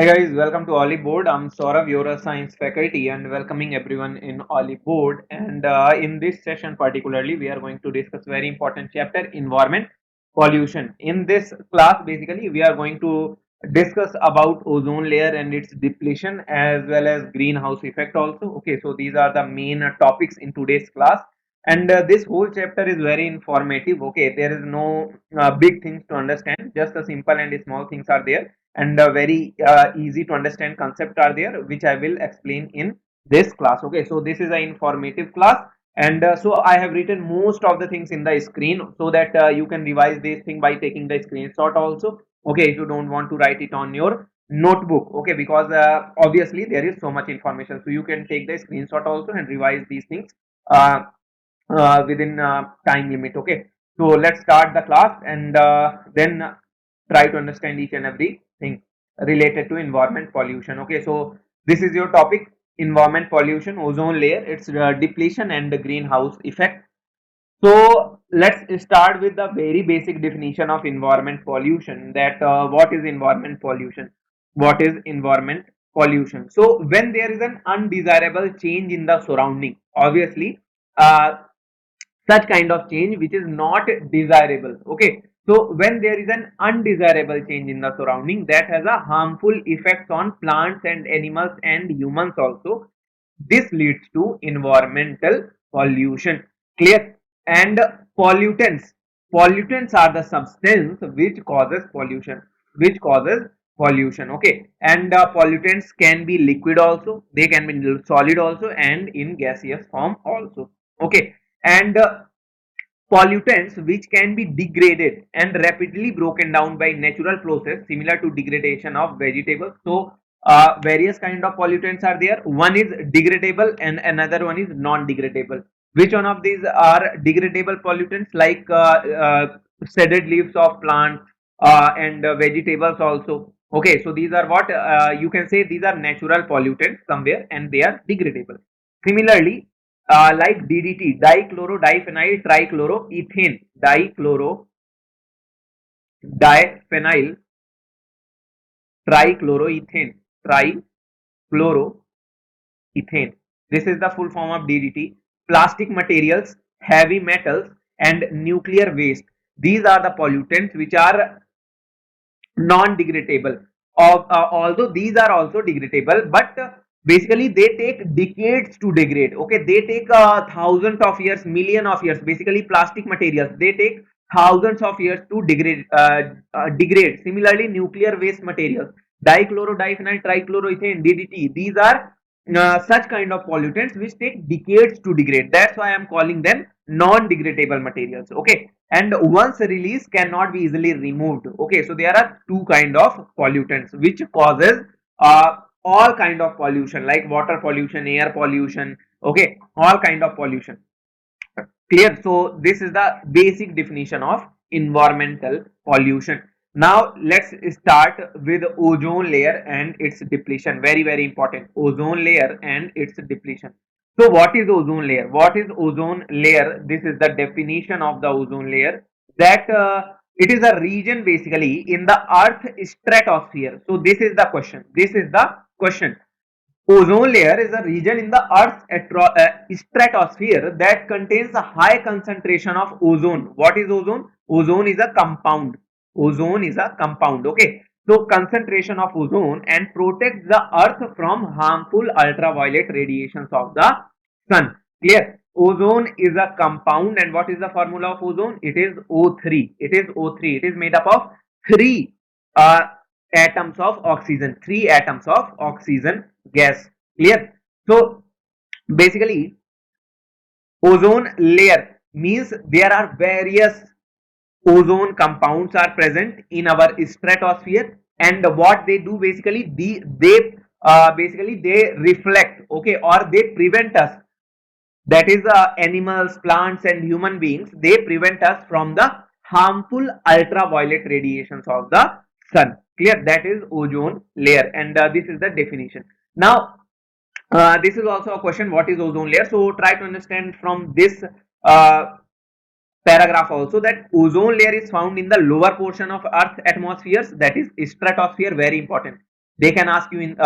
Hi guys, welcome to Oli Board. I'm Saurav, your science faculty, and welcoming everyone in Oli Board. And in this session, particularly, we are going to discuss very important chapter, environment pollution. In this class, basically, we are going to discuss about ozone layer and its depletion, as well as greenhouse effect also. Okay, so these are the main topics in today's class. And this whole chapter is very informative. Okay, there is no big things to understand. Just a simple and small things are there, and very easy to understand concept are there, which I will explain in this class. Okay, so this is an informative class, and so I have written most of the things in the screen so that you can revise this thing by taking the screenshot also. Okay, if you don't want to write it on your notebook, okay, because obviously there is so much information, so you can take the screenshot also and revise these things uh, within time limit. Okay, so let's start the class, and then try to understand each and every thing related to environment pollution. Okay, so this is your topic, environment pollution, ozone layer, its depletion and the greenhouse effect. So let's start with the very basic definition of environment pollution, that what is environment pollution? What is environment pollution? So when there is an undesirable change in the surrounding, obviously uh, such kind of change which is not desirable. Okay, so when there is an undesirable change in the surrounding that has a harmful effects on plants and animals and humans also, this leads to environmental pollution. Clear? And pollutants are the substance which causes pollution, okay, and pollutants can be liquid also, they can be solid also, and in gaseous form also. Okay, and pollutants which can be degraded and rapidly broken down by natural process similar to degradation of vegetables. So various kind of pollutants are there. One is degradable and another one is non-degradable. Which one of these are degradable pollutants? Like shredded leaves of plants and vegetables also. Okay, so these are what you can say, these are natural pollutants somewhere and they are degradable. Similarly, like DDT, dichloro trichloroethane, diphenyl trichloroethane, trichloroethane. This is the full form of DDT. Plastic materials, heavy metals, and nuclear waste. These are the pollutants which are non-degradable. Although these are also degradable, but basically they take decades to degrade. Okay, they take thousands of years, million of years. Basically, plastic materials, they take thousands of years to degrade. Similarly, nuclear waste materials, diphenyl trichloroethane, DDT. These are such kind of pollutants which take decades to degrade. That's why I'm calling them non-degradable materials. Okay, and once released cannot be easily removed. Okay, so there are two kind of pollutants which causes all kind of pollution, like water pollution, air pollution. Okay, all kind of pollution. Clear? So this is the basic definition of environmental pollution. Now let's start with ozone layer and its depletion. Very important, ozone layer and its depletion. So what is ozone layer? What is ozone layer? This is the definition of the ozone layer, that it is a region basically in the earth stratosphere. So this is the question, ozone layer is a region in the Earth's stratosphere that contains a high concentration of ozone. What is ozone? Ozone is a compound. Ozone is a compound. Okay. So concentration of ozone and protects the Earth from harmful ultraviolet radiations of the sun. Clear? Ozone is a compound, and what is the formula of ozone? It is O3. It is O3. It is made up of three uh, atoms of oxygen. Three atoms of oxygen gas. Clear? So basically, ozone layer means there are various ozone compounds are present in our stratosphere, and what they do basically, they reflect, okay, or they prevent us, that is animals, plants and human beings, they prevent us from the harmful ultraviolet radiations of the sun. Clear? That is ozone layer, and this is the definition. Now this is also a question, what is ozone layer? So try to understand from this uh, paragraph also, that ozone layer is found in the lower portion of earth atmospheres, that is stratosphere. Very important, They can ask you in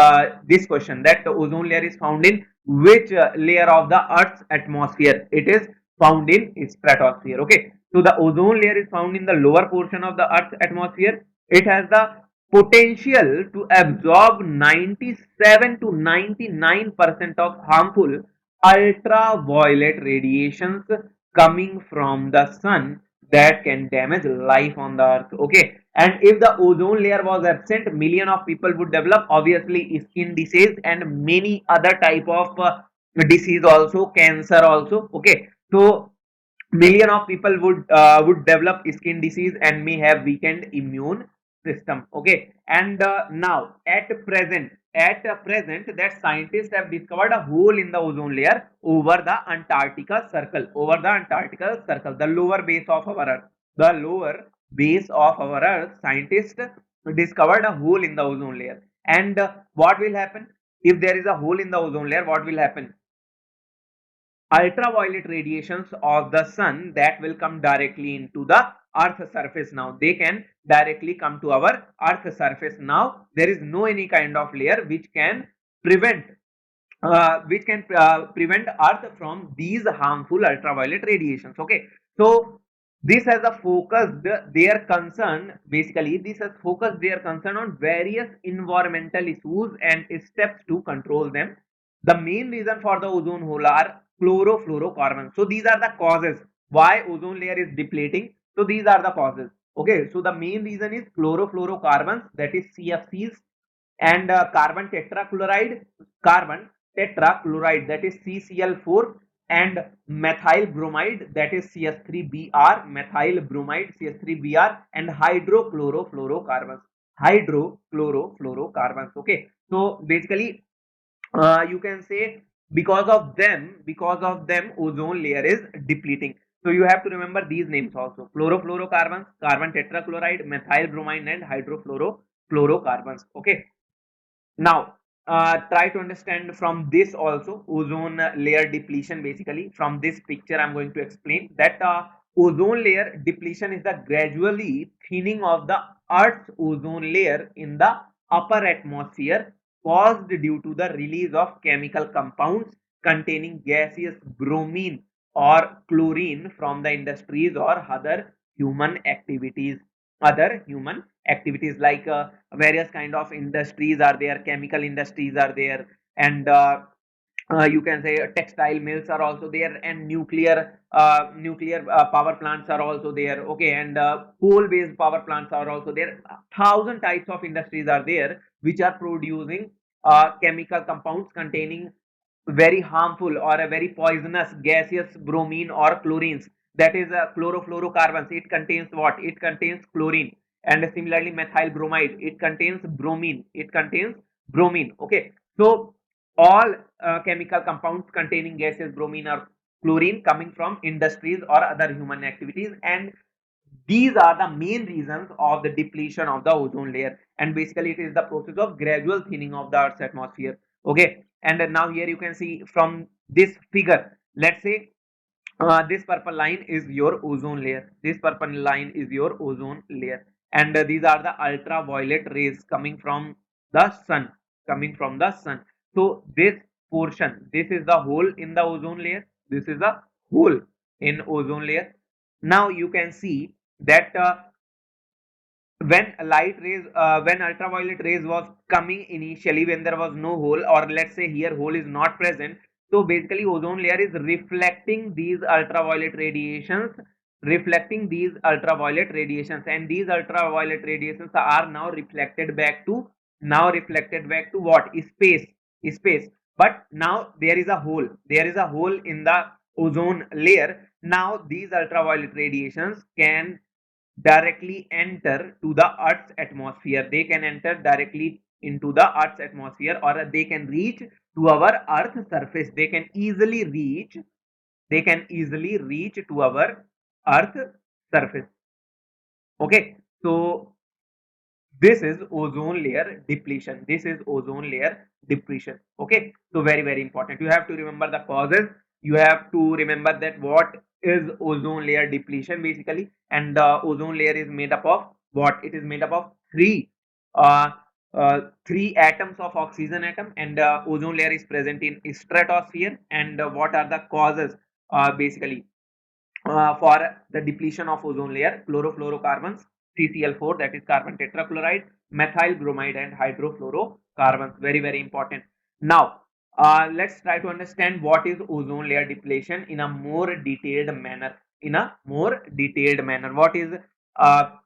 this question that the ozone layer is found in which layer of the Earth's atmosphere. It is found in stratosphere. Okay, so the ozone layer is found in the lower portion of the Earth's atmosphere. It has the potential to absorb 97 to 99% of harmful ultraviolet radiations coming from the sun that can damage life on the earth. Okay, and if the ozone layer was absent, million of people would develop obviously skin disease and many other type of disease also, cancer also. Okay, so million of people would develop skin disease and may have weakened immune system. Okay, and now at present that scientists have discovered a hole in the ozone layer over the Antarctica Circle, the lower base of our earth, the lower base of our earth. Scientists discovered a hole in the ozone layer. And what will happen if there is a hole in the ozone layer? What will happen? Ultraviolet radiations of the sun that will come directly into the earth's surface. Now they can directly come to our earth's surface. Now there is no any kind of layer which can prevent prevent earth from these harmful ultraviolet radiations. Okay, so this has a focused their concern, basically this has focused their concern on various environmental issues and steps to control them. The main reason for the ozone hole are chlorofluorocarbons. So these are the causes why ozone layer is depleting. So these are the causes. Okay, so the main reason is chlorofluorocarbons, that is CFCs, and carbon tetrachloride, that is CCl4, and methyl bromide, that is CS3Br, methyl bromide, CS3Br, and hydrochlorofluorocarbons. Okay, so basically you can say because of them ozone layer is depleting. So you have to remember these names also: chlorofluorocarbons, carbon tetrachloride, methyl bromide, and hydrofluorocarbons. Okay, now try to understand from this also ozone layer depletion. Basically from this picture I'm going to explain that ozone layer depletion is the gradually thinning of the earth's ozone layer in the upper atmosphere, caused due to the release of chemical compounds containing gaseous bromine or chlorine from the industries or other human activities like various kind of industries are there, chemical industries are there, and you can say textile mills are also there, and nuclear power plants are also there. Okay, and coal based power plants are also there. Thousand types of industries are there which are producing chemical compounds containing very harmful or a very poisonous gaseous bromine or chlorines, that is chlorofluorocarbons. It contains what? It contains chlorine. And similarly methyl bromide, it contains bromine. Okay, so all chemical compounds containing gaseous bromine or chlorine coming from industries or other human activities, and these are the main reasons of the depletion of the ozone layer. And basically it is the process of gradual thinning of the earth's atmosphere. Okay, and now here you can see from this figure, let's say this purple line is your ozone layer, and these are the ultraviolet rays coming from the sun. So this portion, this is the hole in the ozone layer, now you can see that when ultraviolet rays was coming initially, when there was no hole, or let's say here hole is not present, so basically ozone layer is reflecting these ultraviolet radiations, and these ultraviolet radiations are now reflected back to what? Space. But now there is a hole in the ozone layer. Now these ultraviolet radiations can directly enter to the earth's atmosphere. They can enter directly into the earth's atmosphere, or they can reach to our earth surface. They can easily reach to our earth surface. Okay, so this is ozone layer depletion. Okay, so very very important, you have to remember the causes, you have to remember that what is ozone layer depletion basically. And ozone layer is made up of what? It is made up of three three atoms of oxygen atom, and ozone layer is present in stratosphere. And what are the causes basically for the depletion of ozone layer? Chlorofluorocarbons, CCl4, that is carbon tetrachloride, methyl bromide, and hydrofluorocarbons. Very, very important. Now, let's try to understand what is ozone layer depletion in a more detailed manner. What is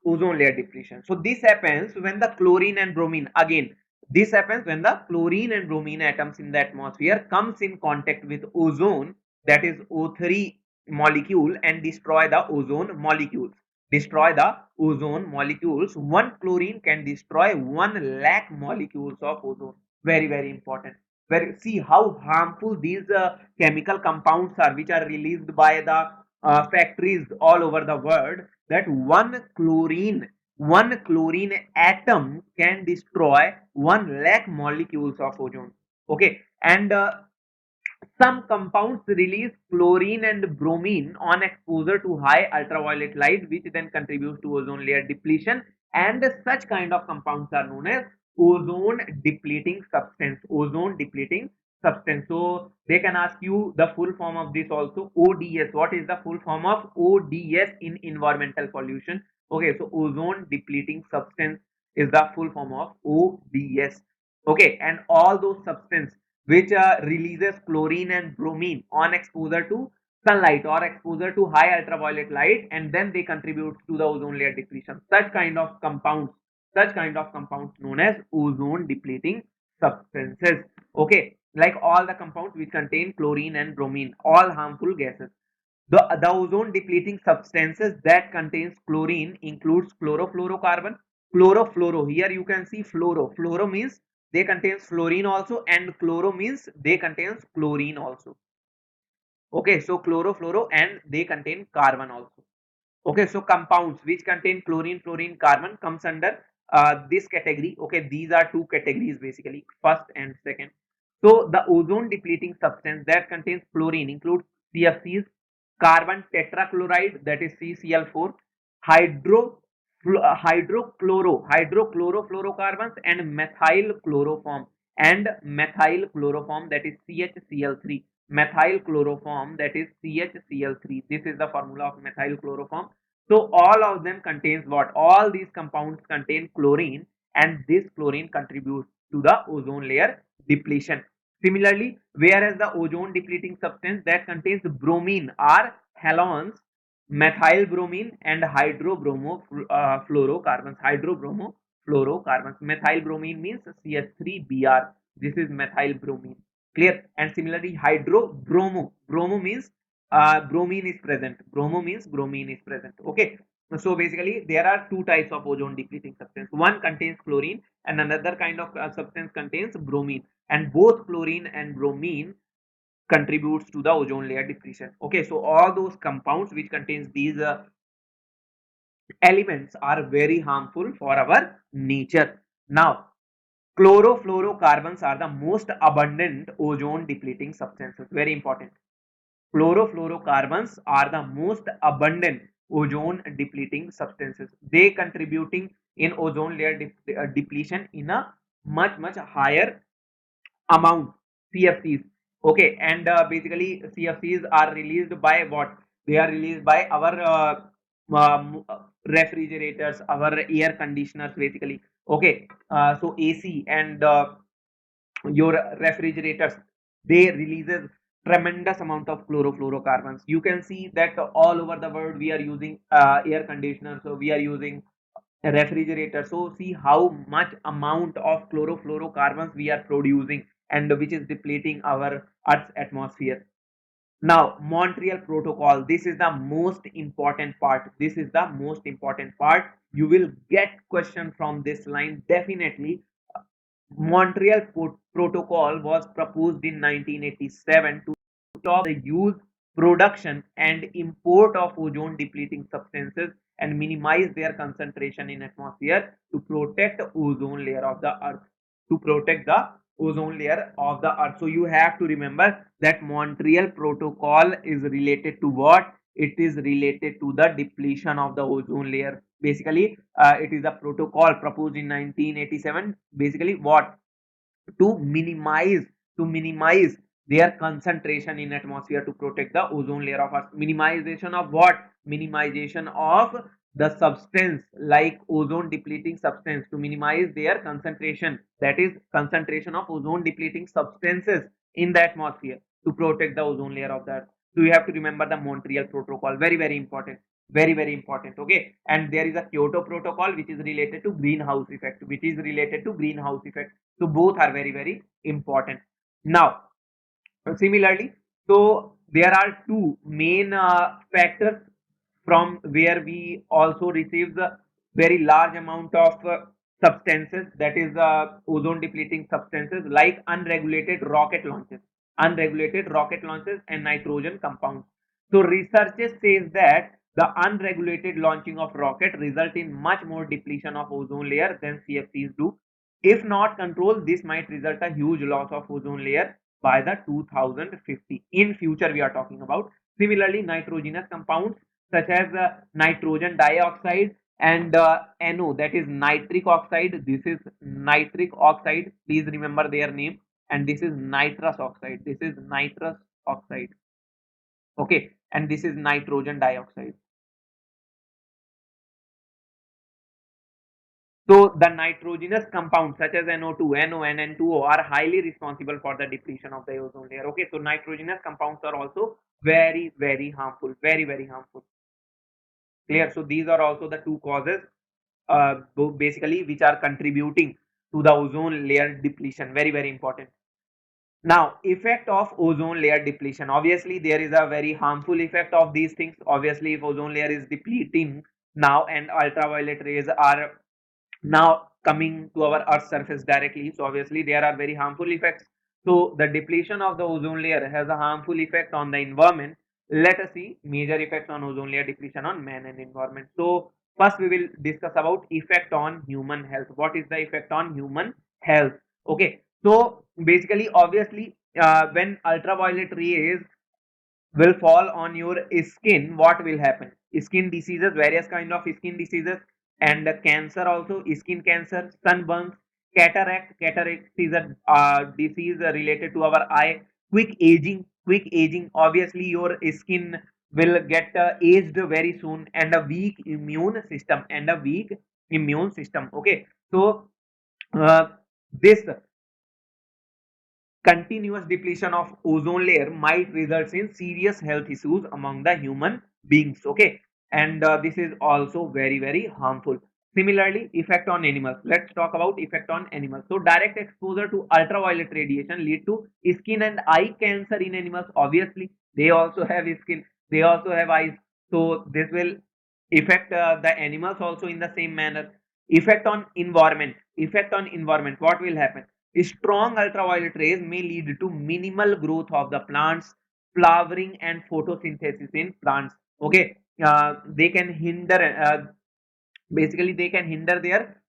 ozone layer depletion? So this happens when the chlorine and bromine, again, this happens when the chlorine and bromine atoms in the atmosphere comes in contact with ozone, that is O3 molecule, and destroy the ozone molecules. One chlorine can destroy 1 lakh molecules of ozone. Very, very important. See how harmful these chemical compounds are, which are released by the factories all over the world. That one chlorine atom can destroy 1 lakh molecules of ozone. Okay, and some compounds release chlorine and bromine on exposure to high ultraviolet light, which then contributes to ozone layer depletion. And such kind of compounds are known as ozone depleting substance. So they can ask you the full form of this also. ODS. What is the full form of ODS in environmental pollution? Okay, so ozone depleting substance is the full form of ODS. Okay, and all those substances which releases chlorine and bromine on exposure to sunlight or exposure to high ultraviolet light, and then they contribute to the ozone layer depletion. Such kind of compounds known as ozone depleting substances. Okay, like all the compounds which contain chlorine and bromine, all harmful gases. The ozone depleting substances that contains chlorine includes chlorofluorocarbon, chlorofluoro. Here you can see fluoro. Fluoro means they contains fluorine also, and chloro means they contains chlorine also. Okay, so chlorofluoro, and they contain carbon also. Okay, so compounds which contain chlorine, fluorine, carbon comes under this category. Okay, these are two categories basically, first and second. So the ozone depleting substance that contains chlorine includes CFCs, carbon tetrachloride, that is CCl4, hydrochlorofluorocarbons, and methyl chloroform, that is CHCl3. This is the formula of methyl chloroform. So all of them contains what? All these compounds contain chlorine, and this chlorine contributes to the ozone layer depletion. Similarly, whereas the ozone depleting substance that contains bromine are halogens, methyl bromine, and hydrobromofluorocarbons. Methyl bromine means CH3Br. This is methyl bromine. Clear? And similarly, bromo means bromine is present. Bromo means bromine is present. Okay. So basically, there are two types of ozone depleting substance. One contains chlorine, and another kind of substance contains bromine. And both chlorine and bromine contributes to the ozone layer depletion. Okay, so all those compounds which contains these elements are very harmful for our nature. Now, chlorofluorocarbons are the most abundant ozone depleting substances. Very important. Chlorofluorocarbons are the most abundant ozone depleting substances. They contributing in ozone layer depletion in a much higher amount. CFCs. Okay, and basically CFCs are released by what? They are released by our refrigerators, our air conditioners basically. Okay, so AC and your refrigerators, they releases tremendous amount of chlorofluorocarbons. You can see that all over the world we are using air conditioners, so we are using a refrigerator. So see how much amount of chlorofluorocarbons we are producing, and which is depleting our Earth's atmosphere. Now, Montreal Protocol. This is the most important part. You will get question from this line definitely. Montreal Protocol was proposed in 1987 to stop the use, production, and import of ozone depleting substances and minimize their concentration in atmosphere to protect the ozone layer of the earth. So you have to remember that Montreal Protocol is related to what? it is related to the depletion of the ozone layer. Basically, it is a protocol proposed in 1987. Basically, what? To minimize to minimize their concentration in atmosphere to protect the ozone layer of Earth. Minimization of what? Minimization of the substance like ozone depleting substance, to minimize their concentration, that is concentration of ozone depleting substances in the atmosphere to protect the ozone layer of the Earth. So you have to remember the Montreal Protocol, very very important, very very important. Okay, and there is a Kyoto Protocol which is related to greenhouse effect, so both are very very important. Now similarly, so there are two main factors from where we also receive the very large amount of substances, that is ozone depleting substances, like unregulated rocket launches and nitrogen compounds. So researchers says that the unregulated launching of rocket result in much more depletion of ozone layer than CFCs do. If not controlled, this might result a huge loss of ozone layer by the 2050. In future we are talking about. Similarly, nitrogenous compounds such as nitrogen dioxide and NO, that is nitric oxide. This is nitric oxide. Please remember their name. And this is nitrous oxide. Okay, and this is nitrogen dioxide. So the nitrogenous compounds such as NO2, NO, and N2O are highly responsible for the depletion of the ozone layer. Okay, so nitrogenous compounds are also very, very harmful, very, very harmful. Clear? So these are also the two causes, basically, which are contributing to the ozone layer depletion. Very, very important. Now, effect of ozone layer depletion. Obviously, there is a very harmful effect of these things. Obviously, if ozone layer is depleting now and ultraviolet rays are now coming to our Earth's surface directly, so obviously there are very harmful effects. So the depletion of the ozone layer has a harmful effect on the environment. Let us see major effects on ozone layer depletion on man and environment. So first we will discuss about effect on human health. What is the effect on human health? Okay, so basically, obviously, when ultraviolet rays will fall on your skin, what will happen? Skin diseases, various kind of skin diseases, and cancer also, skin cancer, sunburns, cataract is a disease related to our eye. Quick aging, obviously your skin will get aged very soon, and a weak immune system. Okay, so uh, this continuous depletion of ozone layer might result in serious health issues among the human beings. Okay, and this is also very very harmful. Similarly, effect on animals. Let's talk about effect on animals. So direct exposure to ultraviolet radiation lead to skin and eye cancer in animals. Obviously they also have skin, they also have eyes, so this will affect the animals also in the same manner. Effect on environment, what will happen? Strong ultraviolet rays may lead to minimal growth of the plants, flowering and photosynthesis in plants. Okay, they can hinder, basically they can hinder their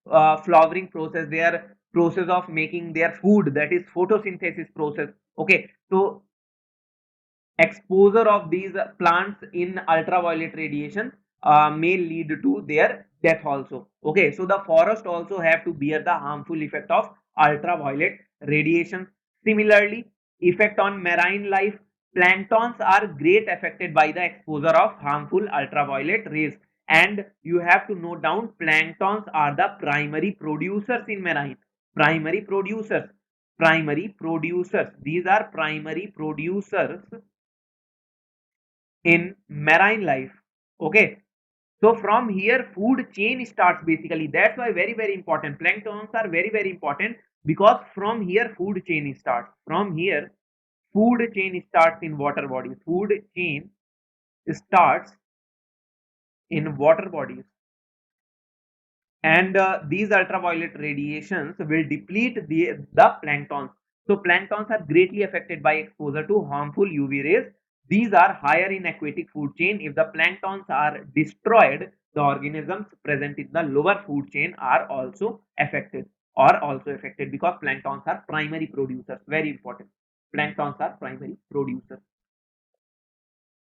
flowering process, their process of making their food, that is photosynthesis process. Okay, so exposure of these plants in ultraviolet radiation may lead to their death also. Okay, so the forest also have to bear the harmful effect of ultraviolet radiation. Similarly, effect on marine life. Planktons are great affected by the exposure of harmful ultraviolet rays, and you have to note down, planktons are the primary producers in marine. Primary producers, these are primary producers in marine life. Okay, so from here food chain starts, basically. That's why very very important, planktons are very very important, because from here food chain starts. In water bodies. Food chain starts in water bodies, and these ultraviolet radiations will deplete the planktons. So planktons are greatly affected by exposure to harmful UV rays. These are higher in aquatic food chain. If the planktons are destroyed, the organisms present in the lower food chain are also affected, because planktons are primary producers. Very important, planktons are primary producers.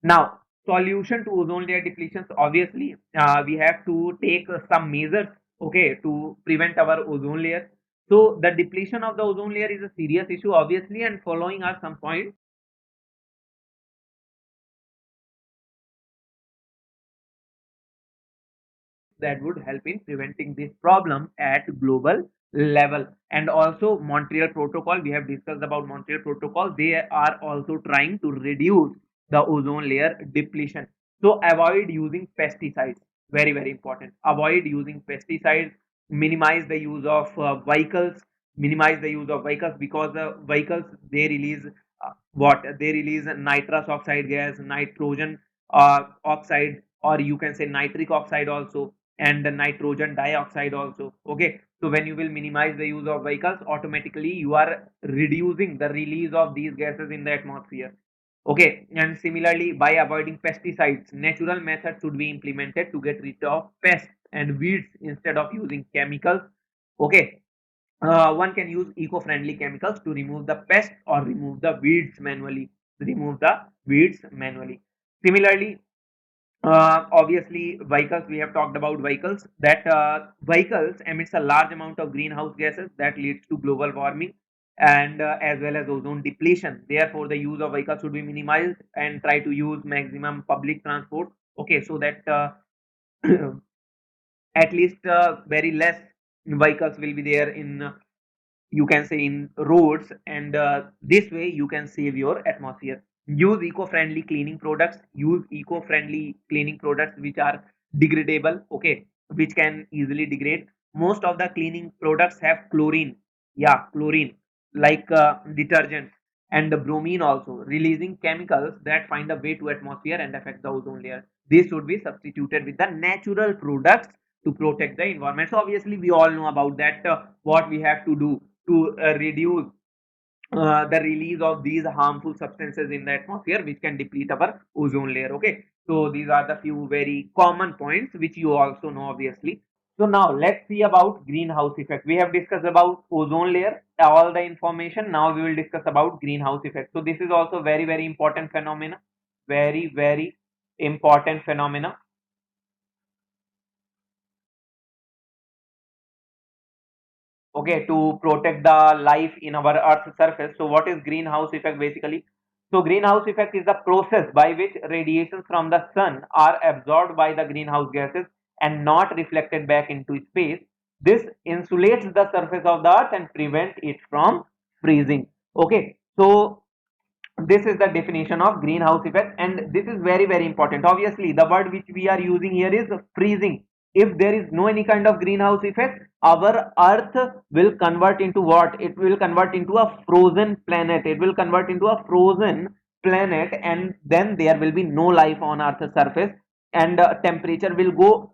Now solution to ozone layer depletions, obviously we have to take some measures, okay, to prevent our ozone layer. So the depletion of the ozone layer is a serious issue, obviously, and following are some points that would help in preventing this problem at global level. And also Montreal Protocol, we have discussed about Montreal Protocol. They are also trying to reduce the ozone layer depletion. So avoid using pesticides, very very important. Avoid using pesticides, minimize the use of vehicles, minimize the use of vehicles, because the vehicles, they release what they release nitrous oxide gas, nitrogen oxide, or you can say nitric oxide also, and the nitrogen dioxide also. Okay, so when you will minimize the use of vehicles, automatically you are reducing the release of these gases in the atmosphere. Okay, and similarly, by avoiding pesticides, natural methods should be implemented to get rid of pests and weeds instead of using chemicals. Okay, one can use eco-friendly chemicals to remove the pests or remove the weeds manually. Remove the weeds manually. Similarly, obviously, vehicles, we have talked about vehicles, that vehicles emits a large amount of greenhouse gases that leads to global warming and as well as ozone depletion. Therefore, the use of vehicles should be minimized and try to use maximum public transport. Okay, so that at least very less vehicles will be there in you can say in roads, and this way you can save your atmosphere. Use eco-friendly cleaning products. Use eco-friendly cleaning products which are degradable, okay, which can easily degrade. Most of the cleaning products have chlorine, yeah, chlorine, like detergents, and the bromine also, releasing chemicals that find a way to atmosphere and affect the ozone layer. This should be substituted with the natural products to protect the environment. So obviously we all know about that, what we have to do to reduce the release of these harmful substances in the atmosphere which can deplete our ozone layer. Okay, so these are the few very common points which you also know, obviously. So now let's see about greenhouse effect. We have discussed about ozone layer, all the information. Now we will discuss about greenhouse effect. So this is also very very important phenomena, very very important phenomena, okay, to protect the life in our earth's surface. So what is greenhouse effect basically? So greenhouse effect is the process by which radiations from the sun are absorbed by the greenhouse gases and not reflected back into space. This insulates the surface of the earth and prevents it from freezing. Okay, so this is the definition of greenhouse effect, and this is very very important. Obviously the word which we are using here is freezing. If there is no any kind of greenhouse effect, our earth will convert into what? It will convert into a frozen planet. It will convert into a frozen planet, and then there will be no life on earth's surface, and temperature will go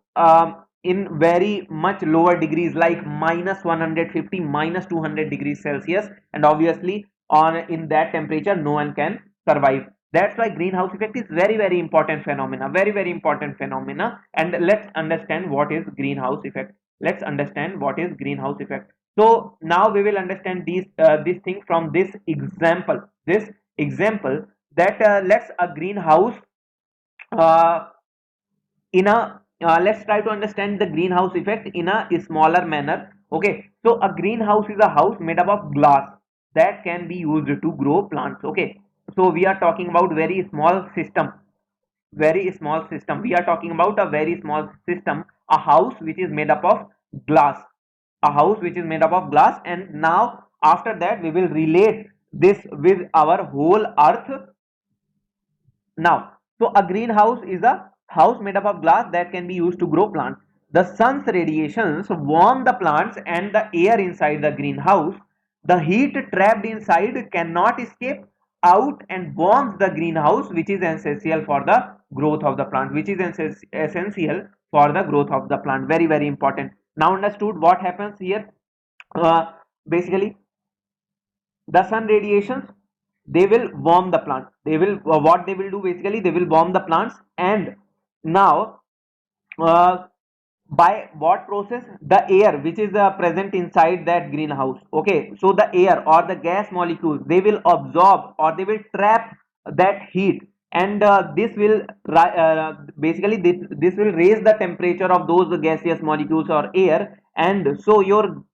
in very much lower degrees, like minus 150, minus 200 degrees Celsius, and obviously on in that temperature no one can survive. That's why greenhouse effect is very very important phenomena, very very important phenomena. And let's understand what is greenhouse effect. Let's understand what is greenhouse effect. So now we will understand this thing from this example, that let's a greenhouse uh, in a let's try to understand the greenhouse effect in a smaller manner. Okay, so a greenhouse is a house made up of glass that can be used to grow plants. Okay, so we are talking about very small system, very small system. We are talking about a very small system, a house which is made up of glass, a house which is made up of glass. And now after that we will relate this with our whole earth. Now, so a greenhouse is a house made up of glass that can be used to grow plants. The sun's radiations warm the plants and the air inside the greenhouse. The heat trapped inside cannot escape out and warms the greenhouse, which is essential for the growth of the plant, which is essential for the growth of the plant. Very, very important. Now understood what happens here? Basically, the sun radiations, they will warm the plant. They will what they will do basically, they will warm the plants. And now uh, by what process? The air which is present inside that greenhouse, okay, so the air or the gas molecules, they will absorb or they will trap that heat, and basically this will raise the temperature of those gaseous molecules or air, and so your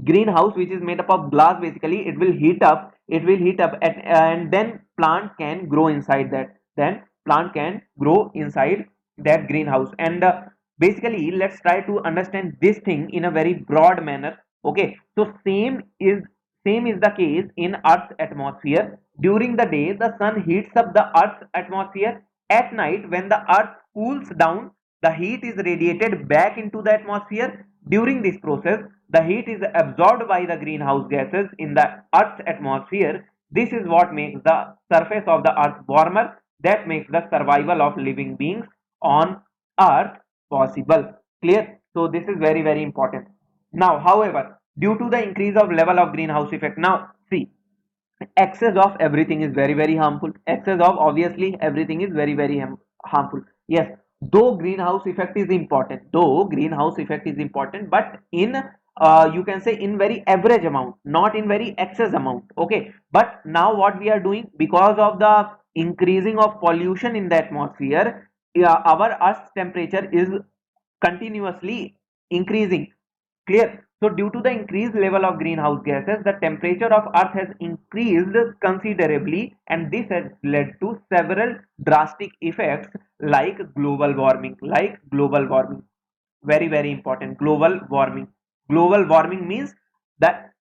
greenhouse, which is made up of glass, basically it will heat up and then plant can grow inside that, then plant can grow inside that greenhouse. And basically let's try to understand this thing in a very broad manner. Okay, so same is the case in earth's atmosphere. During the day the sun heats up the earth's atmosphere. At night when the earth cools down, the heat is radiated back into the atmosphere. During this process the heat is absorbed by the greenhouse gases in the earth's atmosphere. This is what makes the surface of the earth warmer, that makes the survival of living beings on earth possible. Clear? So this is very very important. Now however, due to the increase of level of greenhouse effect, now see, excess of everything is very very harmful. Excess of obviously everything is very very harmful. Yes, though greenhouse effect is important, but in you can say in very average amount, not in very excess amount. Okay, but now what we are doing, because of the increasing of pollution in the atmosphere, yeah, our earth's temperature is continuously increasing. Clear? So due to the increased level of greenhouse gases, the temperature of earth has increased considerably, and this has led to several drastic effects like global warming. Very very important. Global warming means that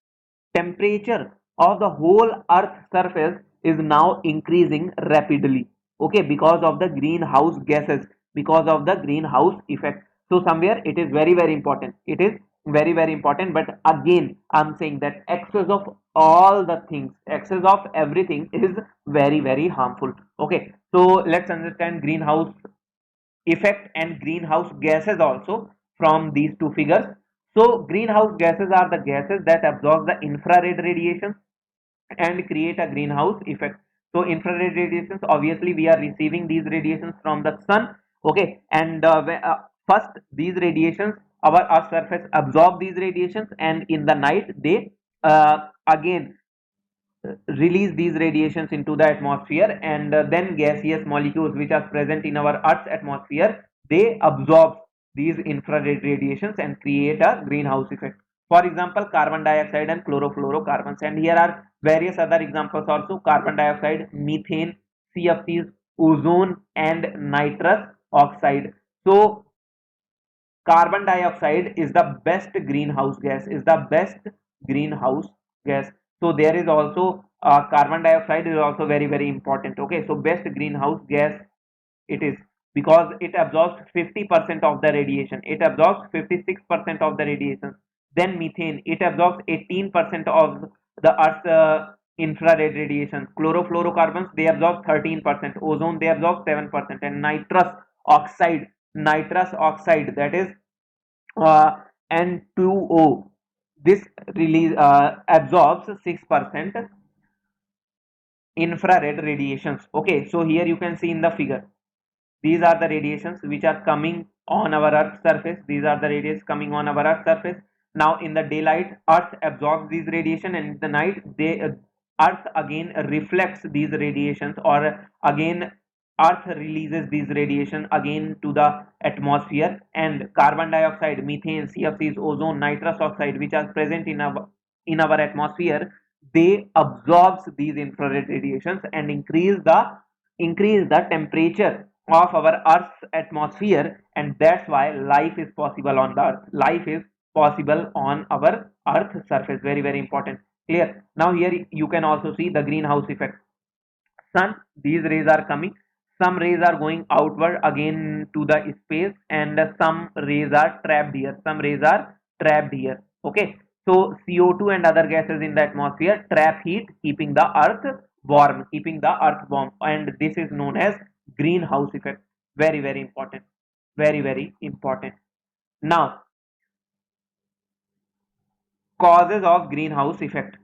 temperature of the whole earth surface is now increasing rapidly. Okay, because of the greenhouse gases, because of the greenhouse effect. So somewhere it is very very important, it is very very important. But again I'm saying that excess of all the things, excess of everything is very very harmful. Okay, so let's understand greenhouse effect and greenhouse gases also from these two figures. So greenhouse gases are the gases that absorb the infrared radiation and create a greenhouse effect. So infrared radiations, obviously we are receiving these radiations from the sun. Okay, and first these radiations, our earth surface absorb these radiations, and in the night they again release these radiations into the atmosphere, and then gaseous molecules which are present in our earth's atmosphere, they absorb these infrared radiations and create a greenhouse effect. For example, carbon dioxide and chlorofluorocarbons, and here are various other examples also: carbon dioxide, methane, CFCs, ozone, and nitrous oxide. So carbon dioxide is the best greenhouse gas, so there is also carbon dioxide is also very very important. Okay, so best greenhouse gas it is, because it absorbs 50% of the radiation, it absorbs 56% of the radiation. Then methane, it absorbs 18% of the earth's infrared radiation. Chlorofluorocarbons, they absorb 13%. Ozone, they absorb 7%. And nitrous oxide, that is uh, N2O, this release absorbs 6% infrared radiations. Okay, so here you can see in the figure, these are the radiations which are coming on our earth surface. These are the radiations coming on our earth surface. Now in the daylight earth absorbs these radiation, and in the night they earth again reflects these radiations, or again earth releases these radiation again to the atmosphere. And carbon dioxide, methane, CFCs, ozone, nitrous oxide, which are present in our atmosphere, they absorbs these infrared radiations and increase the temperature of our earth's atmosphere, and that's why life is possible on the earth, life is possible on our earth surface. Very very important. Clear? Now here you can also see the greenhouse effect. Sun, these rays are coming, some rays are going outward again to the space, and some rays are trapped here. Okay, so CO2 and other gases in the atmosphere trap heat, keeping the earth warm, and this is known as greenhouse effect. Very very important, very very important. Now causes of greenhouse effect.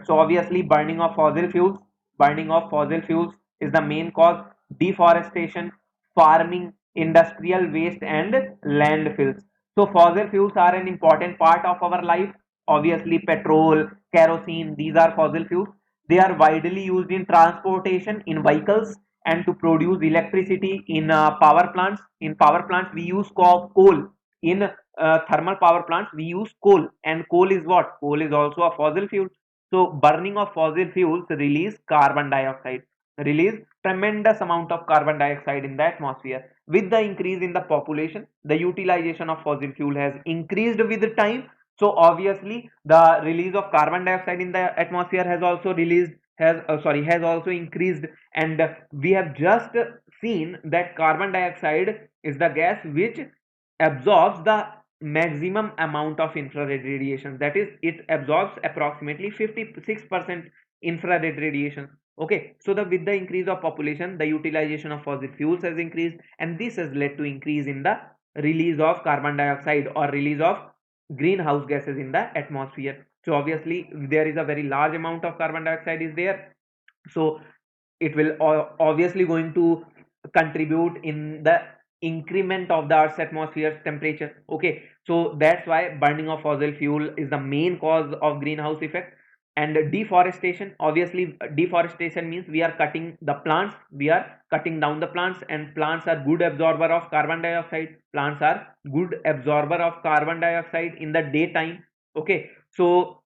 So obviously burning of fossil fuels is the main cause. Deforestation, farming, industrial waste, and landfills. So fossil fuels are an important part of our life. Obviously petrol, kerosene, these are fossil fuels. They are widely used in transportation, in vehicles, and to produce electricity in power plants. In power plants, we use coal. In thermal power plants, we use coal. And coal is what? Coal is also a fossil fuel. So burning of fossil fuels release carbon dioxide, release tremendous amount of carbon dioxide in the atmosphere. With the increase in the population, the utilization of fossil fuel has increased with the time. So obviously the release of carbon dioxide in the atmosphere has also released has also increased. And we have just seen that carbon dioxide is the gas which absorbs the maximum amount of infrared radiation, that is it absorbs approximately 56% infrared radiation. Okay, so with the increase of population, the utilization of fossil fuels has increased, and this has led to increase in the release of carbon dioxide or release of greenhouse gases in the atmosphere. So obviously there is a very large amount of carbon dioxide is there, so it will obviously going to contribute in the increment of the earth's atmosphere temperature. Okay, so that's why burning of fossil fuel is the main cause of greenhouse effect. And deforestation, obviously deforestation means we are cutting the plants, we are cutting down the plants, and plants are good absorber of carbon dioxide. Plants are good absorber of carbon dioxide in the daytime. Okay, so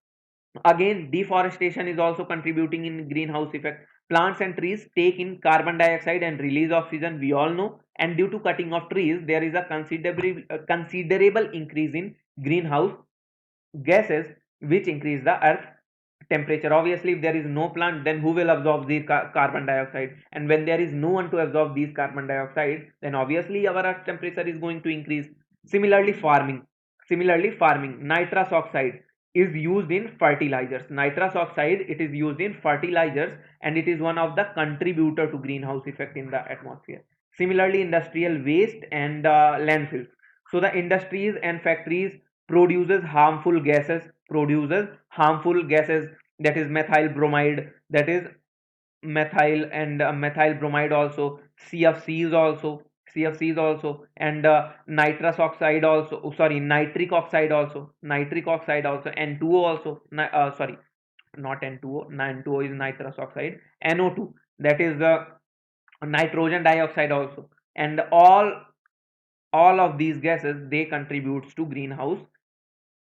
again deforestation is also contributing in greenhouse effect. Plants and trees take in carbon dioxide and release oxygen, we all know, and due to cutting of trees there is a considerable increase in greenhouse gases, which increase the earth temperature. Obviously if there is no plant, then who will absorb the carbon dioxide, and when there is no one to absorb these carbon dioxide, then obviously our earth temperature is going to increase. Similarly farming nitrous oxide is used in fertilizers. Nitrous oxide, it is used in fertilizers, and it is one of the contributor to greenhouse effect in the atmosphere. Similarly industrial waste and landfills. So the industries and factories produces harmful gases, that is methyl bromide, that is methyl and methyl bromide also, cfcs also, and nitrous oxide also, oh, sorry, nitric oxide also, N2O also, sorry, not N2O, N2O is nitrous oxide, NO2, that is nitrogen dioxide also. And all of these gases, they contributes to greenhouse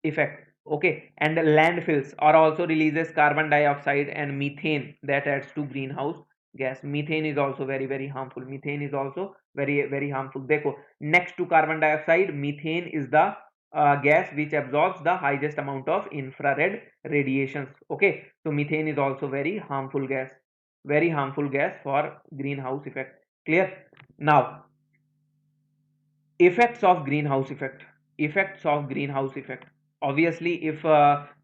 effect. Okay, and landfills are also releases carbon dioxide and methane, that adds to greenhouse gas. Methane is also very harmful. Methane is also very harmful. Dekho, next to carbon dioxide, methane is the gas which absorbs the highest amount of infrared radiations. Okay, so methane is also very harmful gas for greenhouse effect. Clear? Now effects of greenhouse effect. Obviously if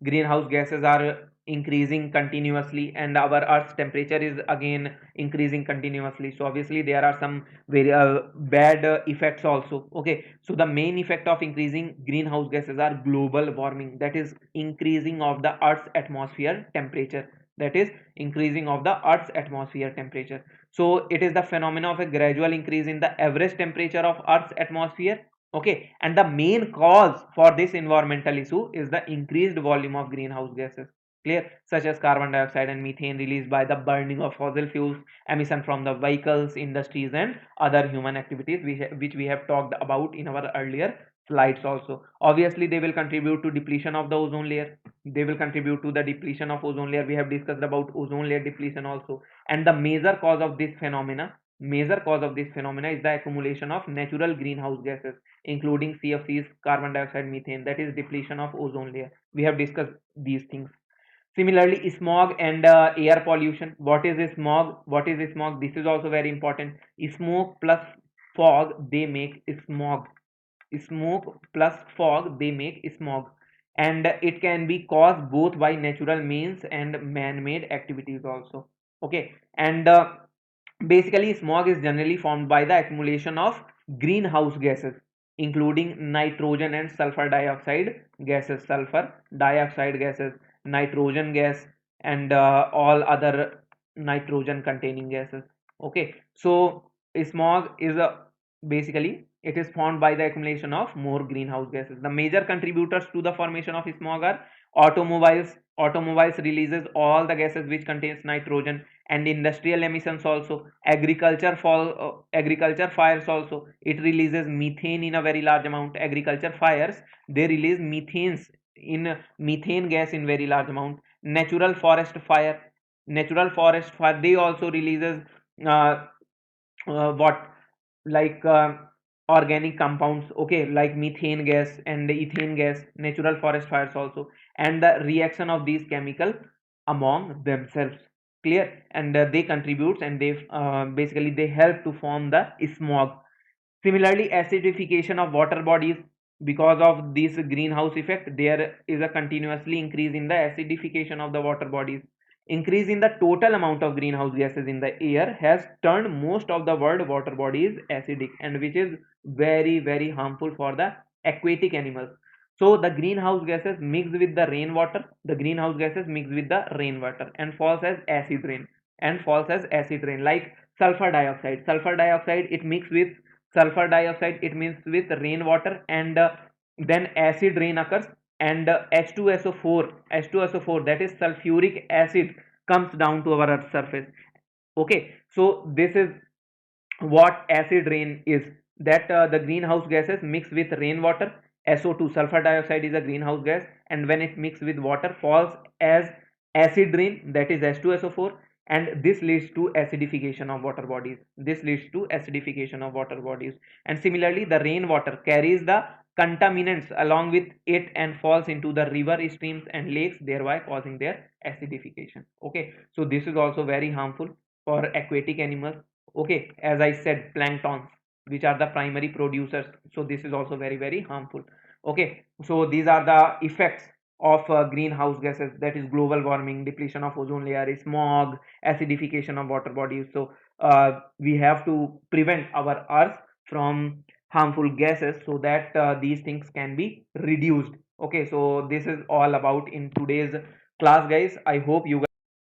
greenhouse gases are increasing continuously and our earth's temperature is again increasing continuously, so obviously there are some very bad effects also. Okay, so the main effect of increasing greenhouse gases are global warming, that is increasing of the earth's atmosphere temperature, that is increasing of the earth's atmosphere temperature. So it is the phenomena of a gradual increase in the average temperature of earth's atmosphere. Okay, and the main cause for this environmental issue is the increased volume of greenhouse gases, clear, such as carbon dioxide and methane released by the burning of fossil fuels, emission from the vehicles, industries, and other human activities, which we have talked about in our earlier slides also. Obviously they will contribute to depletion of the ozone layer. They will contribute to the depletion of ozone layer. We have discussed about ozone layer depletion also. And the major cause of this phenomena is the accumulation of natural greenhouse gases, including CFCs, carbon dioxide, methane, that is depletion of ozone layer. We have discussed these things. Similarly, smog and air pollution. What is smog? This is also very important. Smoke plus fog, they make smog. Smoke plus fog, they make smog. And it can be caused both by natural means and man-made activities also. Okay, and basically smog is generally formed by the accumulation of greenhouse gases, including nitrogen and sulfur dioxide gases, nitrogen gas, and all other nitrogen containing gases. Okay, so smog is a basically it is formed by the accumulation of more greenhouse gases. The major contributors to the formation of smog are automobiles, automobiles releases all the gases which contains nitrogen, and industrial emissions also, agriculture fires also, it releases methane in a very large amount. Agriculture fires, they release methane gas in very large amount. Natural forest fire, they also releases uh, what, like organic compounds, okay, like methane gas and ethane gas. Natural forest fires also, and the reaction of these chemical among themselves, clear, and they contributes, and they basically they help to form the smog. Similarly, acidification of water bodies, because of this greenhouse effect, there is a continuously increase in the acidification of the water bodies. Increase in the total amount of greenhouse gases in the air has turned most of the world water bodies acidic, and which is very very harmful for the aquatic animals. So the greenhouse gases mix with the rainwater. The greenhouse gases mix with the rainwater and falls as acid rain, like sulfur dioxide. It mix with sulfur dioxide, it means with rainwater, and then acid rain occurs, and H2SO4, that is sulfuric acid, comes down to our earth's surface. Okay, so this is what acid rain is, that the greenhouse gases mix with rainwater. SO2, sulfur dioxide, is a greenhouse gas, and when it mixes with water falls as acid rain, that is H2SO4, and this leads to acidification of water bodies. And similarly, the rainwater carries the contaminants along with it and falls into the river, streams and lakes, thereby causing their acidification. Okay, so this is also very harmful for aquatic animals. Okay, as I said, planktons, which are the primary producers, so this is also very very harmful. Okay, so these are the effects of greenhouse gases, that is global warming, depletion of ozone layer, smog, acidification of water bodies. So we have to prevent our earth from harmful gases, so that these things can be reduced. Okay, so this is all about in today's class, guys. I hope you